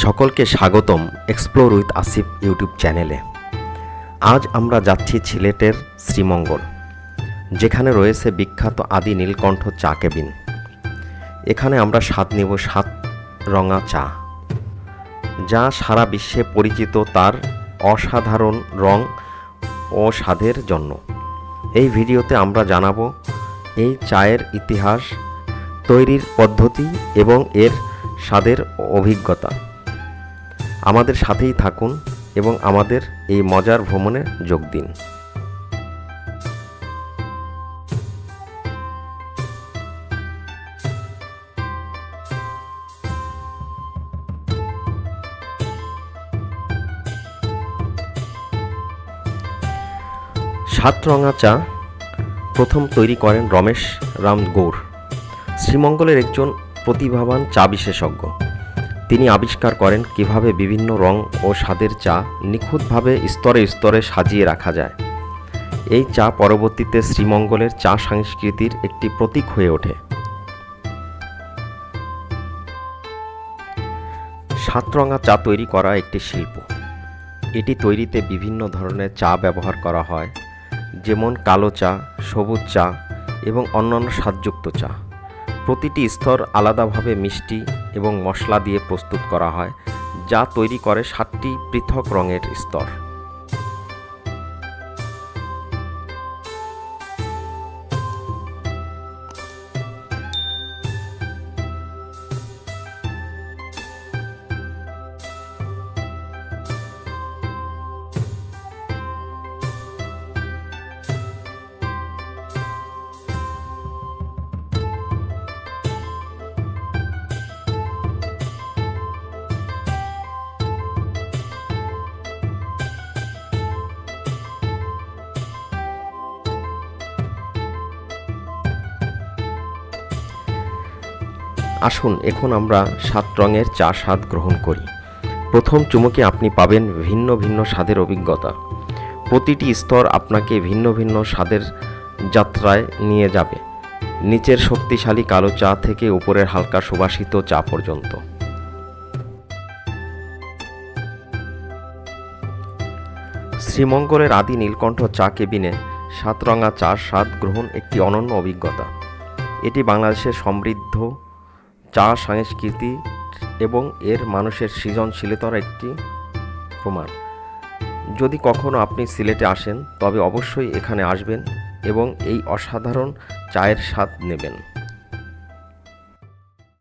সকলকে স্বাগতম explore with Asif YouTube চ্যানেলে। আজ আমরা যাচ্ছি সিলেটের শ্রীমঙ্গল, যেখানে রয়েছে বিখ্যাত আদি নীলকণ্ঠ চা কেবিন। এখানে আমরা স্বাদ নেব সাতরঙা চা, যা সারা বিশ্বে পরিচিত তার অসাধারণ রং ও স্বাদের জন্য। এই ভিডিওতে আমরা জানাবো এই চায়ের ইতিহাস, তৈরির পদ্ধতি এবং এর স্বাদের অভিজ্ঞতা। আমাদের সাথেই থাকুন এবং আমাদের এই মজার ভ্রমণে যোগ দিন। সাতরঙা চা প্রথম তৈরি করেন রমেশ রাম গৌড়, শ্রীমঙ্গলের একজন প্রতিভাবান চা বিশেষজ্ঞ। তিনি আবিষ্কার করেন কিভাবে বিভিন্ন রং ও স্বাদের চা নিখুঁতভাবে স্তরে স্তরে সাজিয়ে রাখা যায়। এই চা পরবর্তীতে শ্রীমঙ্গলের চা সংস্কৃতির একটি প্রতীক হয়ে ওঠে। সাতরঙা চা তৈরি করা একটি শিল্প। এটি তৈরিতে বিভিন্ন ধরনের চা ব্যবহার করা হয়, যেমন কালো চা, সবুজ চা এবং অন্যান্য স্বাদযুক্ত চা। প্রতিটি স্তর আলাদাভাবে মিষ্টি এবং মশলা দিয়ে প্রস্তুত করা হয়, যা তৈরি করে 7টি পৃথক রঙের স্তর। আসুন এখন আমরা 7 রঙের চা স্বাদ গ্রহণ করি। প্রথম চুমুকে আপনি পাবেন ভিন্ন ভিন্ন স্বাদের অভিজ্ঞতা। প্রতিটি স্তর আপনাকে ভিন্ন ভিন্ন স্বাদের যাত্রায় নিয়ে যাবে, নিচের শক্তিশালী কালো চা থেকে উপরের হালকা সুবাসিত চা পর্যন্ত। শ্রীমঙ্গলের আদি নীলকণ্ঠ চা কেবিনে সাতরঙা চার স্বাদ গ্রহণ একটি অনন্য অভিজ্ঞতা। এটি বাংলাদেশের সমৃদ্ধ চা সংস্কৃতি এবং এর মানুষের সৃজনশীলতার একটি প্রমাণ। যদি কখনো আপনি সিলেটে আসেন, তবে অবশ্যই এখানে আসবেন এবং এই অসাধারণ চায়ের স্বাদ নেবেন।